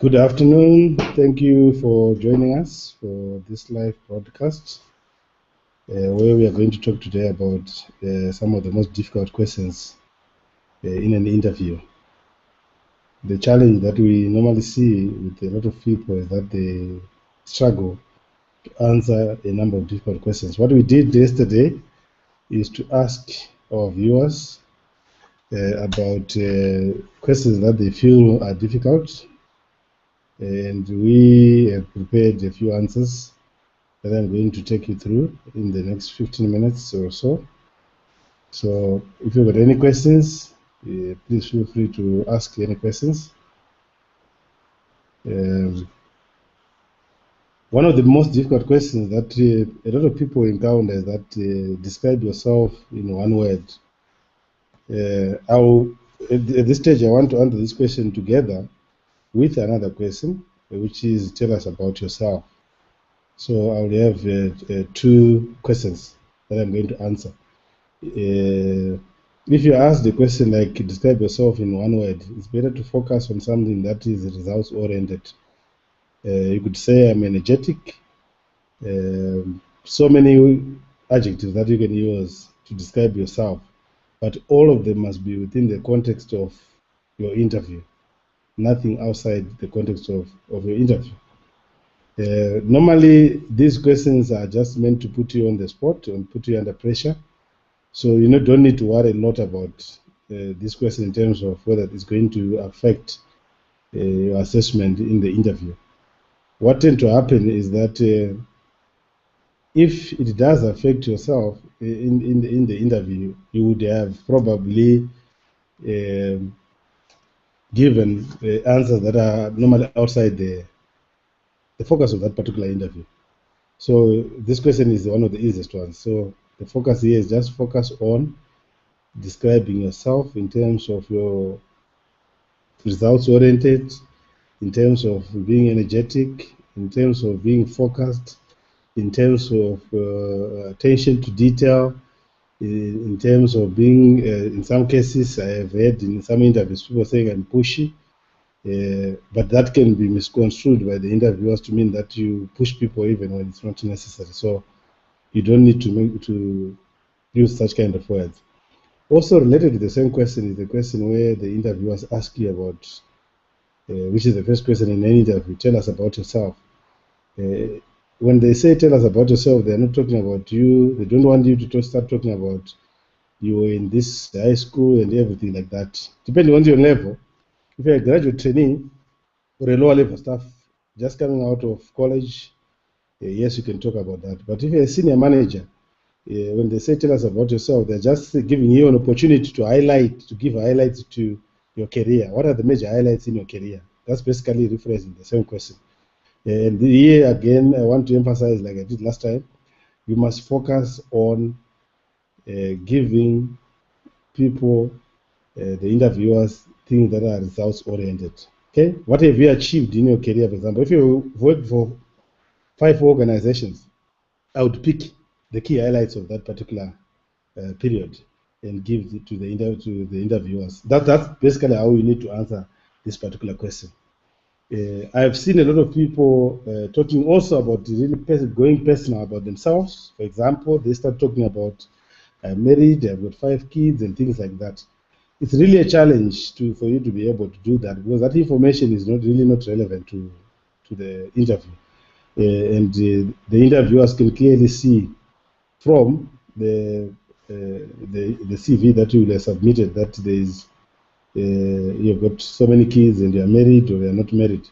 Good afternoon. Thank you for joining us for this live broadcast, where we are going to talk today about some of the most difficult questions in an interview. The challenge that we normally see with a lot of people is that they struggle to answer a number of difficult questions. What we did yesterday is to ask our viewers about questions that they feel are difficult, and we have prepared a few answers that I'm going to take you through in the next 15 minutes or so. So if you've got any questions, please feel free to ask any questions. One of the most difficult questions that a lot of people encounter is that describe yourself in one word. At this stage, I want to answer this question together with another question, which is tell us about yourself. So I'll have two questions that I'm going to answer. If you ask the question like describe yourself in one word, it's better to focus on something that is results oriented. You could say I'm energetic. So many adjectives that you can use to describe yourself, but all of them must be within the context of your interview, nothing outside the context of your interview. Normally, these questions are just meant to put you on the spot and put you under pressure. So you don't need to worry a lot about this question in terms of whether it's going to affect your assessment in the interview. What tends to happen is that if it does affect yourself in the interview, you would have probably given answers that are normally outside the focus of that particular interview. So this question is one of the easiest ones. So the focus here is just focus on describing yourself in terms of your results oriented, in terms of being energetic, in terms of being focused, in terms of attention to detail, in terms of being, in some cases, I have heard in some interviews people saying I'm pushy, but that can be misconstrued by the interviewers to mean that you push people even when it's not necessary. So you don't need to use such kind of words. Also related to the same question is the question where the interviewers ask you about, which is the first question in any interview, tell us about yourself. When they say tell us about yourself, they're not talking about you. They don't want you to start talking about you were in this high school and everything like that. Depending on your level, if you're a graduate trainee or a lower level staff just coming out of college, yes, you can talk about that. But if you're a senior manager, when they say tell us about yourself, they're just giving you an opportunity to give highlights to your career. What are the major highlights in your career? That's basically rephrasing the same question. And here again, I want to emphasize, like I did last time, you must focus on giving people, the interviewers, things that are results oriented. Okay, what have you achieved in your career? For example, if you work for 5 organizations, I would pick the key highlights of that particular period and give it to the interviewers. That's basically how you need to answer this particular question. I have seen a lot of people talking also about really going personal about themselves. For example, they start talking about I'm married, I've got 5 kids and things like that. It's really a challenge for you to be able to do that, because that information is not relevant to the interview. And the interviewers can clearly see from the CV that you have submitted that there is you've got so many kids and you're married or you're not married.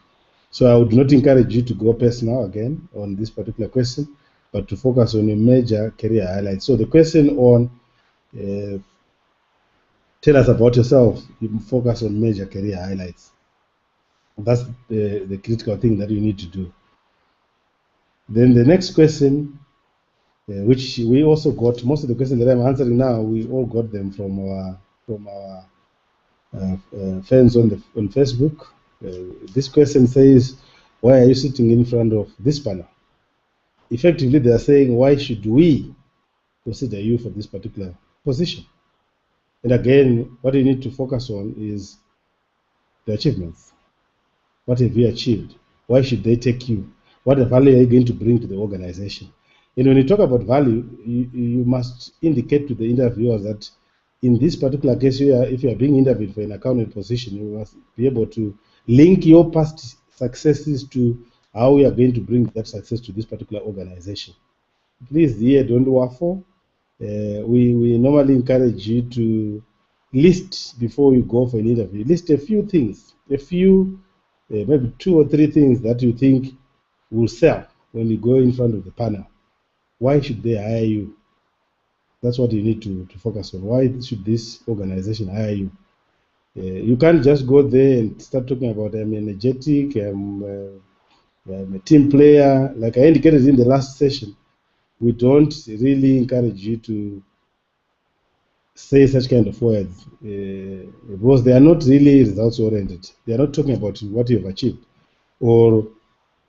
So I would not encourage you to go personal again on this particular question, but to focus on your major career highlights. So the question on tell us about yourself, you focus on major career highlights. That's the critical thing that you need to do. Then the next question, which we also got, most of the questions that I'm answering now, we all got them from our friends on Facebook. This question says, why are you sitting in front of this panel? Effectively, they are saying, why should we consider you for this particular position? And again, what you need to focus on is the achievements. What have you achieved? Why should they take you? What value are you going to bring to the organization? And when you talk about value, you must indicate to the interviewers that in this particular case, if you are being interviewed for an accountant position, you must be able to link your past successes to how we are going to bring that success to this particular organization. Please, here, don't waffle. We normally encourage you to list before you go for an interview. List a few things, maybe 2 or 3 things that you think will sell when you go in front of the panel. Why should they hire you? That's what you need to focus on. Why should this organization hire you? You can't just go there and start talking about I'm energetic, I'm a team player. Like I indicated in the last session, we don't really encourage you to say such kind of words because they are not really results oriented. They are not talking about what you have achieved or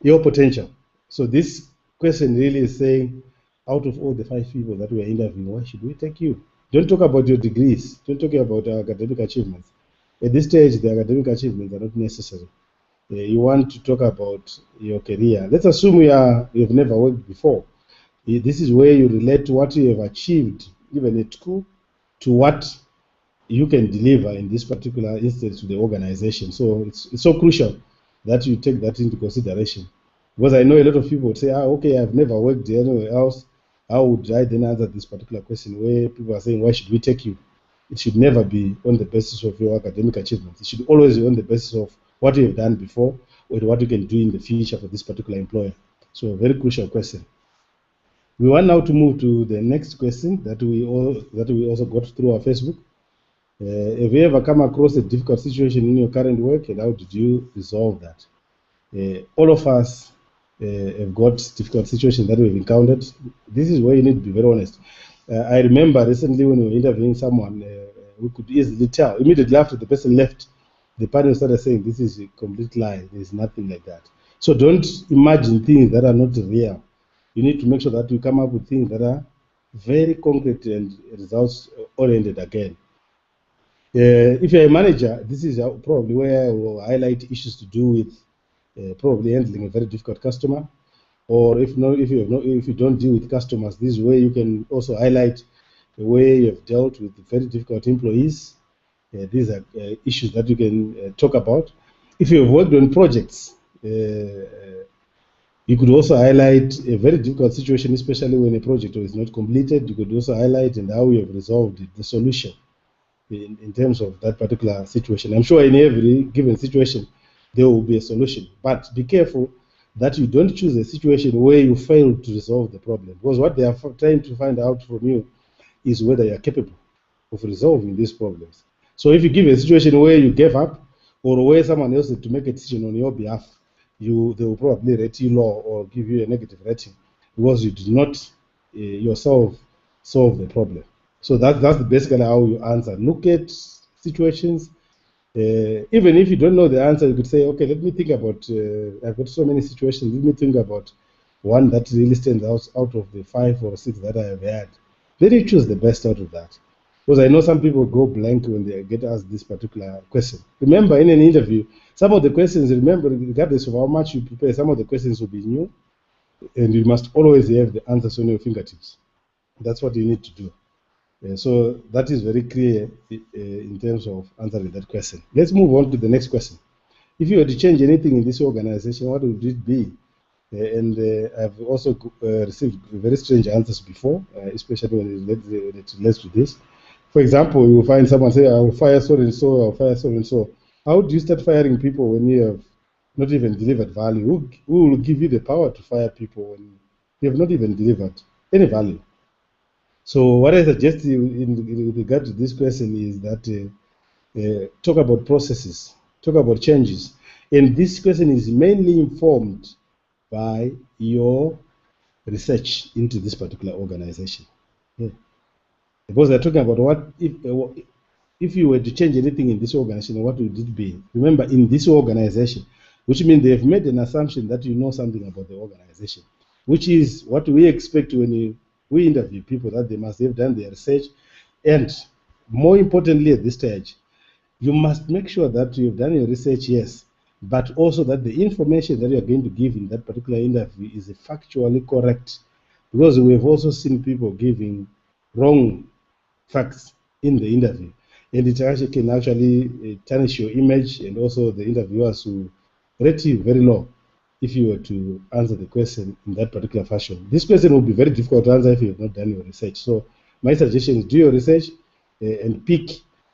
your potential. So this question really is saying, out of all the 5 people that we are interviewing, why should we take you? Don't talk about your degrees. Don't talk about academic achievements. At this stage, the academic achievements are not necessary. You want to talk about your career. Let's assume you've never worked before. This is where you relate what you have achieved, even at school, to what you can deliver in this particular instance to the organization. So it's so crucial that you take that into consideration. Because I know a lot of people would say, okay, I've never worked anywhere else. How would I then answer this particular question where people are saying, why should we take you? It should never be on the basis of your academic achievements. It should always be on the basis of what you have done before or what you can do in the future for this particular employer. So a very crucial question. We want now to move to the next question that we also got through our Facebook. Have you ever come across a difficult situation in your current work, and how did you resolve that? All of us have got difficult situations that we've encountered. This is where you need to be very honest. I remember recently when we were interviewing someone, we could easily tell. Immediately after the person left, the panel started saying, this is a complete lie. There's nothing like that. So don't imagine things that are not real. You need to make sure that you come up with things that are very concrete and results oriented again. If you're a manager, this is probably where I will highlight issues to do with probably handling a very difficult customer. Or if you don't deal with customers, this is where you can also highlight the way you have dealt with very difficult employees. These are issues that you can talk about. If you have worked on projects, you could also highlight a very difficult situation, especially when a project is not completed. You could also highlight and how you have resolved the solution in terms of that particular situation. I'm sure in every given situation, there will be a solution. But be careful that you don't choose a situation where you fail to resolve the problem. Because what they are trying to find out from you is whether you are capable of resolving these problems. So if you give a situation where you gave up or where someone else had to make a decision on your behalf, they will probably rate you low or give you a negative rating because you did not yourself solve the problem. So that's basically how you answer. Look at situations. Even if you don't know the answer, you could say, okay, let me think about, I've got so many situations, let me think about one that really stands out of the 5 or 6 that I have had. Then you choose the best out of that. Because I know some people go blank when they get asked this particular question. Remember, in an interview, some of the questions, regardless of how much you prepare, some of the questions will be new, and you must always have the answers on your fingertips. That's what you need to do. So that is very clear in terms of answering that question. Let's move on to the next question. If you were to change anything in this organization, what would it be? I've also received very strange answers before, especially when it relates to this. For example, you will find someone say, I'll fire so and so, I'll fire so and so. How do you start firing people when you have not even delivered value? Who will give you the power to fire people when you have not even delivered any value? So what I suggest in regard to this question is that talk about processes, talk about changes. And this question is mainly informed by your research into this particular organization. Yeah. Because they're talking about what if you were to change anything in this organization, what would it be? Remember, in this organization, which means they've made an assumption that you know something about the organization, which is what we expect when we interview people, that they must have done their research. And more importantly at this stage, you must make sure that you've done your research, yes, but also that the information that you are going to give in that particular interview is factually correct, because we have also seen people giving wrong facts in the interview, and it actually can tarnish your image, and also the interviewers will rate you very low if you were to answer the question in that particular fashion. This question will be very difficult to answer if you have not done your research. So my suggestion is do your research and pick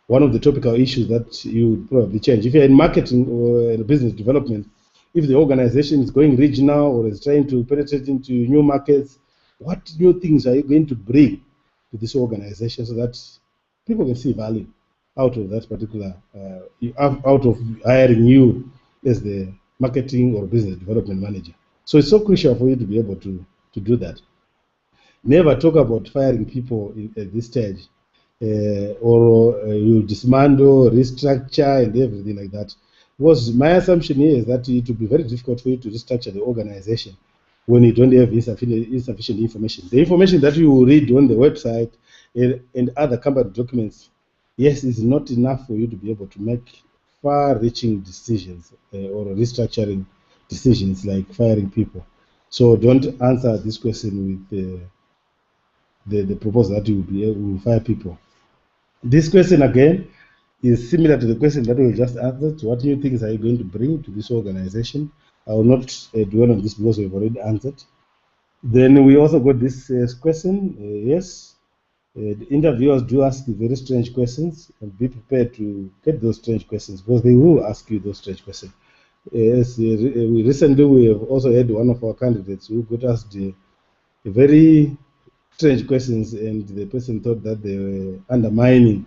one of the topical issues that you would probably change. If you're in marketing or in business development, if the organization is going regional or is trying to penetrate into new markets, what new things are you going to bring to this organization so that people can see value out of that particular, out of hiring you as the marketing or business development manager. So it's so crucial for you to be able to do that. Never talk about firing people at this stage, or you dismantle, restructure, and everything like that. Because my assumption here is that it will be very difficult for you to restructure the organization when you don't have insufficient information. The information that you read on the website and other company documents, yes, is not enough for you to be able to make far-reaching decisions or restructuring decisions like firing people. So don't answer this question with the proposal that you will be able to fire people. This question again is similar to the question that we just answered. What new things are you going to bring to this organization? I will not dwell on this because we've already answered. Then we also got this question. Yes, the interviewers do ask very strange questions, and be prepared to get those strange questions because they will ask you those strange questions. Yes, recently we have also had one of our candidates who got asked very strange questions, and the person thought that they were undermining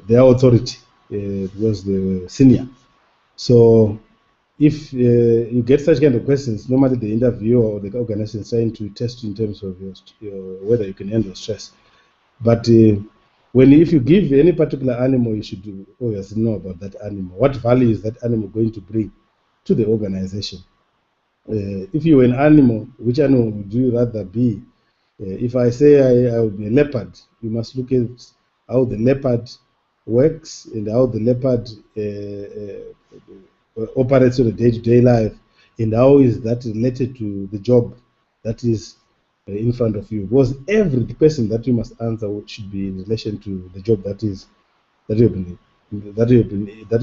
their authority because they were senior. So if you get such kind of questions, normally the interviewer or the organization is trying to test you in terms of whether you can handle stress. But if you give any particular animal, you should always know about that animal. What value is that animal going to bring to the organization? If you were an animal, which animal would you rather be? If I say I will be a leopard, you must look at how the leopard works and how the leopard operates on a day-to-day life, and how is that related to the job that is in front of you. Because every question that you must answer should be in relation to the job that you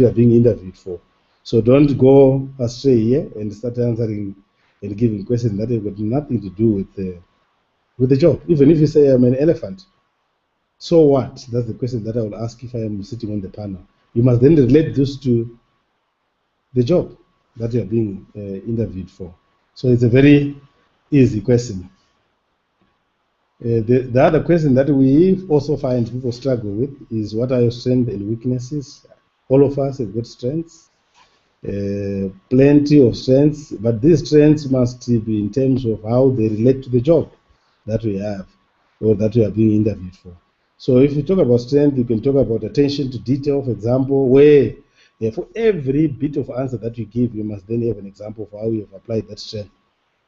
are being interviewed for. So don't go astray here and start answering and giving questions that have got nothing to do with the job. Even if you say I'm an elephant, so what? That's the question that I will ask if I am sitting on the panel. You must then relate this to the job that you are being interviewed for. So it's a very easy question. The other question that we also find people struggle with is, what are your strengths and weaknesses? All of us have got strengths, plenty of strengths, but these strengths must be in terms of how they relate to the job that we have or that we are being interviewed for. So if you talk about strength, you can talk about attention to detail, for example, where for every bit of answer that you give, you must then have an example of how you have applied that strength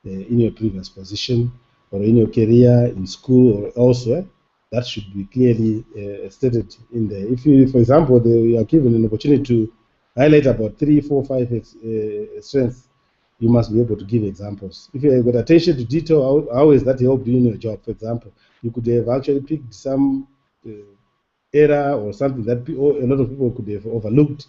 in your previous position or in your career, in school or elsewhere. That should be clearly stated in there. If you, for example, you are given an opportunity to highlight about 3, 4, 5 strengths, you must be able to give examples. If you have got attention to detail, how is that helped you in your job? For example, you could have actually picked some error or something that a lot of people could have overlooked,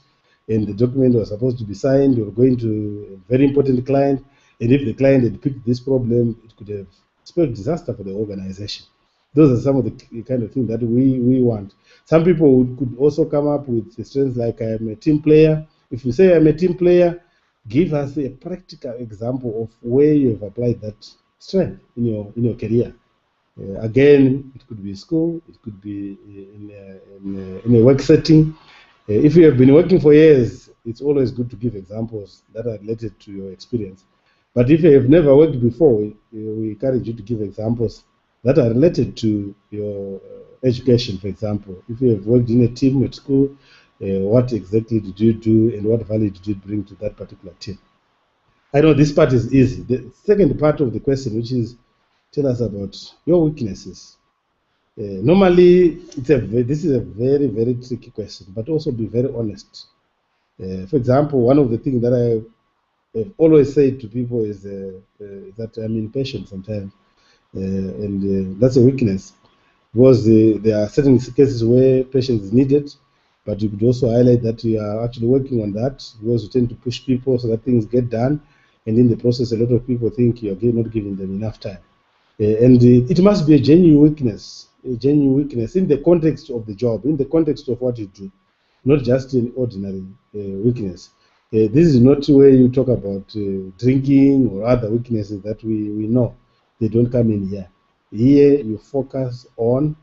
and the document was supposed to be signed or going to a very important client, and if the client had picked this problem, it could have spelled disaster for the organization. Those are some of the kind of things that we want. Some people could also come up with strengths like, I am a team player. If you say I'm a team player, give us a practical example of where you have applied that strength in your career. Again, it could be school, it could be in a work setting. If you have been working for years, it's always good to give examples that are related to your experience. But if you have never worked before, we encourage you to give examples that are related to your education, for example. If you have worked in a team at school, what exactly did you do and what value did you bring to that particular team? I know this part is easy. The second part of the question, which is, tell us about your weaknesses. Normally, this is a very, very tricky question, but also be very honest. For example, one of the things that I've always said to people is that I'm impatient sometimes, and that's a weakness. Because there are certain cases where patience is needed, but you could also highlight that you are actually working on that, because you tend to push people so that things get done, and in the process, a lot of people think you're not giving them enough time. And it must be a genuine weakness in the context of the job, in the context of what you do, not just an ordinary weakness. This is not where you talk about drinking or other weaknesses that we know. They don't come in here. Here you focus on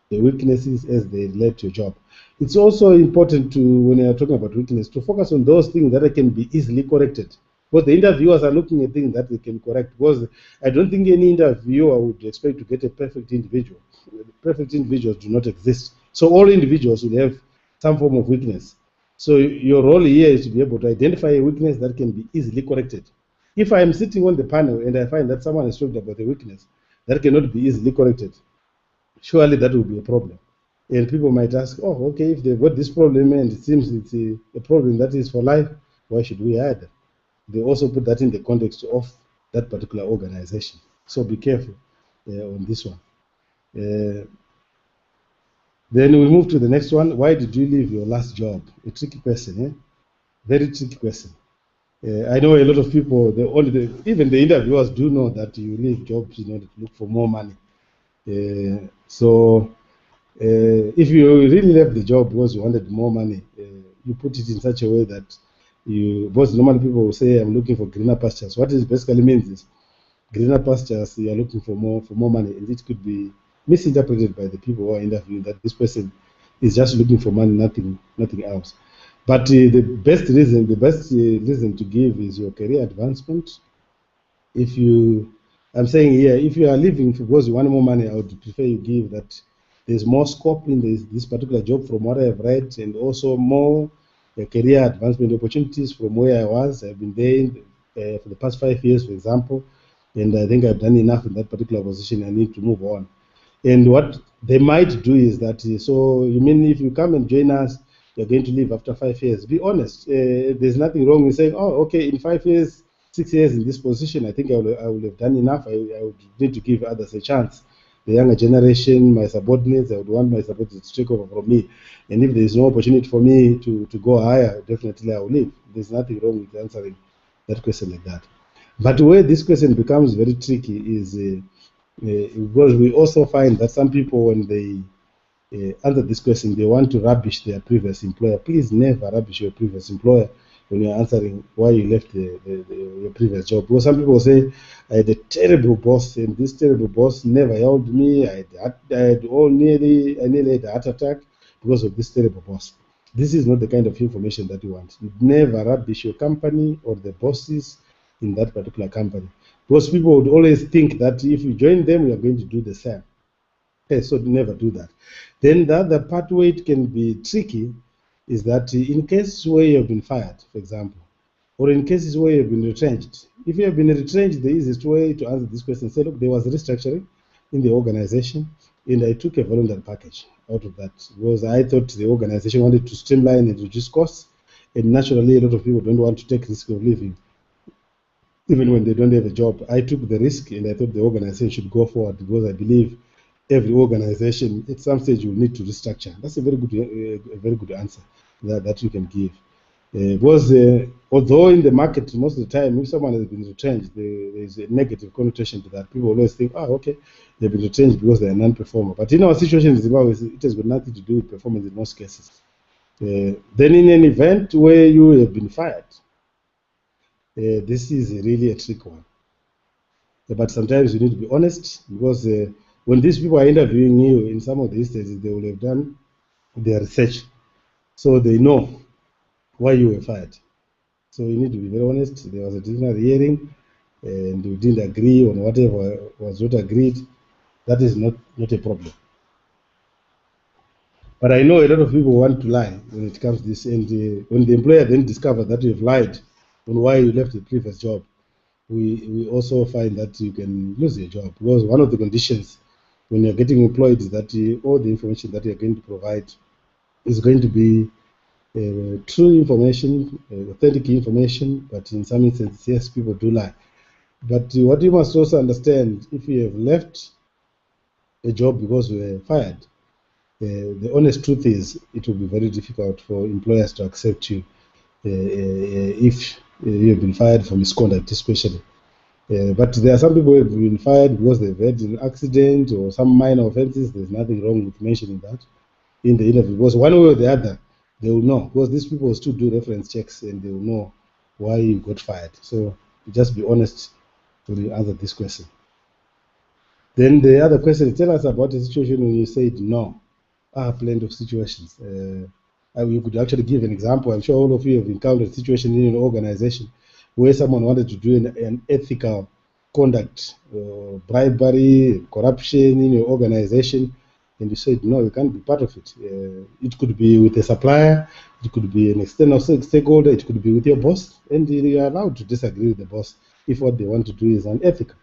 the weaknesses as they relate to your job. It's also important to, when you're talking about weakness, to focus on those things that can be easily corrected. Because the interviewers are looking at things that they can correct. Because I don't think any interviewer would expect to get a perfect individual. Perfect individuals do not exist. So all individuals will have some form of weakness. So your role here is to be able to identify a weakness that can be easily corrected. If I am sitting on the panel and I find that someone has talked about a weakness that cannot be easily corrected, surely that will be a problem. And people might ask, oh, okay, if they've got this problem and it seems it's a problem that is for life, why should we hire them? They also put that in the context of that particular organization. So be careful on this one. Then we move to the next one. Why did you leave your last job? A tricky question, eh? Very tricky question. I know a lot of people, even the interviewers do know that you leave jobs in order to look for more money. So if you really left the job because you wanted more money, you put it in such a way that because normally people will say, I'm looking for greener pastures. What it basically means is greener pastures, you are looking for more money, and it could be misinterpreted by the people who are interviewing that this person is just looking for money, nothing else. But the best reason to give is your career advancement. I'm saying here, if you are leaving because you want more money, I would prefer you give that there's more scope in this particular job from what I've read, and also more career advancement opportunities from where I was. I've been there for the past 5 years, for example, and I think I've done enough in that particular position. I need to move on. And what they might do is that, so you mean if you come and join us, you're going to leave after 5 years? Be honest. There's nothing wrong with saying, oh, okay, in 5 years, 6 years in this position, I think I will have done enough. I would need to give others a chance. The younger generation, my subordinates, I would want my subordinates to take over from me. And if there is no opportunity for me to go higher, definitely I will leave. There's nothing wrong with answering that question like that. But where this question becomes very tricky is because we also find that some people, when they answer this question, they want to rubbish their previous employer. Please never rubbish your previous employer when you're answering why you left your previous job. Because some people say, I had a terrible boss, and this terrible boss never helped me. I nearly had a heart attack because of this terrible boss. This is not the kind of information that you want. You never rubbish your company or the bosses in that particular company. Because people would always think that if you join them, you are going to do the same. Okay, so never do that. Then the other part where it can be tricky is that in cases where you have been fired, for example, or in cases where you have been retrenched. If you have been retrenched, the easiest way to answer this question is say, look, there was restructuring in the organization, and I took a voluntary package out of that because I thought the organization wanted to streamline and reduce costs, and naturally a lot of people don't want to take risk of leaving even when they don't have a job. I took the risk, and I thought the organization should go forward because I believe every organization at some stage will need to restructure. That's a very good answer that you can give. Because although in the market most of the time, if someone has been retrenched, there is a negative connotation to that. People always think, oh, okay, they've been retrenched because they're a non-performer. But in our situation in Zimbabwe, it has got nothing to do with performance in most cases. Then in an event where you have been fired, this is really a trick one. But sometimes you need to be honest, because when these people are interviewing you in some of these instances, they will have done their research. So they know why you were fired. So you need to be very honest. There was a disciplinary hearing, and you didn't agree on whatever was not agreed. That is not a problem. But I know a lot of people want to lie when it comes to this. And when the employer then discovers that you've lied on why you left the previous job, we also find that you can lose your job. Because one of the conditions when you're getting employed is that all the information that you're going to provide is going to be true information, authentic information, but in some instances, yes, people do lie. But what you must also understand, if you have left a job because you were fired, the honest truth is it will be very difficult for employers to accept you if you have been fired for misconduct, especially. But there are some people who have been fired because they've had an accident or some minor offenses. There's nothing wrong with mentioning that in the interview, because one way or the other, they will know, because these people will still do reference checks and they will know why you got fired. So just be honest when you answer this question. Then the other question, tell us about a situation when you said no. Plenty of situations. You could actually give an example. I'm sure all of you have encountered a situation in an organization where someone wanted to do an ethical conduct, bribery, corruption in your organization, and you said, no, you can't be part of it. It could be with a supplier, it could be an external stakeholder, it could be with your boss, and you are allowed to disagree with the boss if what they want to do is unethical.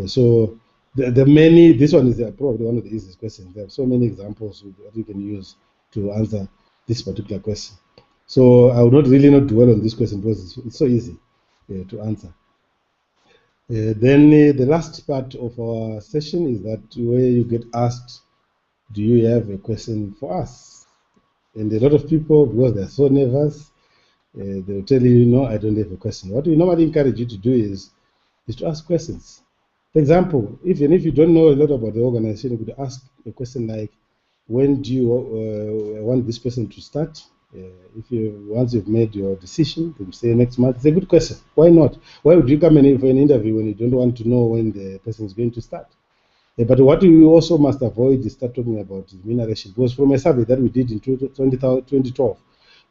So this one is probably one of the easiest questions. There are so many examples that you can use to answer this particular question. So I will not dwell on this question because it's so easy to answer. Then the last part of our session is that where you get asked, do you have a question for us? And a lot of people, because they're so nervous, they'll tell you, no, I don't have a question. What we normally encourage you to do is to ask questions. For example, even if you don't know a lot about the organization, you could ask a question like, when do you want this person to start? Once you've made your decision, you say next month. It's a good question. Why not? Why would you come in for an interview when you don't want to know when the person is going to start? But what you also must avoid is start talking about remuneration. Because from a survey that we did in 2012,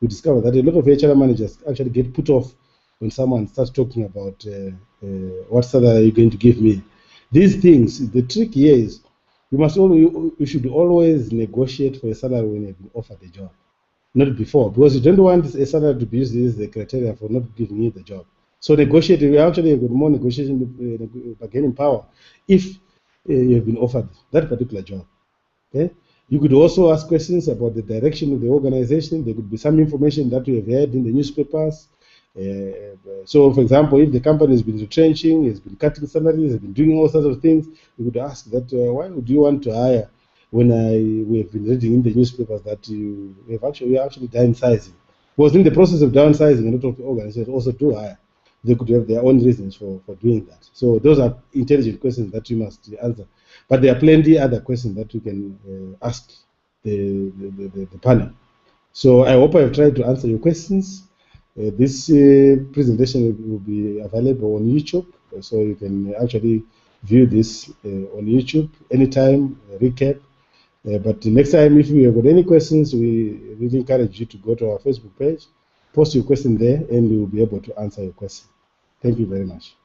we discovered that a lot of HR managers actually get put off when someone starts talking about what salary are you going to give me. These things, the trick here is you should always negotiate for a salary when you've been offered a job, not before, because you don't want a salary to be used as the criteria for not giving you the job. So negotiate. You actually have more negotiation bargaining power if you have been offered that particular job. Okay. You could also ask questions about the direction of the organization. There could be some information that you have heard in the newspapers. So, for example, if the company has been retrenching, has been cutting salaries, has been doing all sorts of things, you would ask that why would you want to hire when we have been reading in the newspapers that we are actually downsizing? Because in the process of downsizing, a lot of organizations also do hire. They could have their own reasons for doing that. So those are intelligent questions that you must answer. But there are plenty other questions that you can ask the panel. So I hope I have tried to answer your questions. This presentation will be available on YouTube, so you can actually view this on YouTube anytime, recap. But next time, if you have got any questions, we really encourage you to go to our Facebook page, post your question there, and we will be able to answer your question. Thank you very much.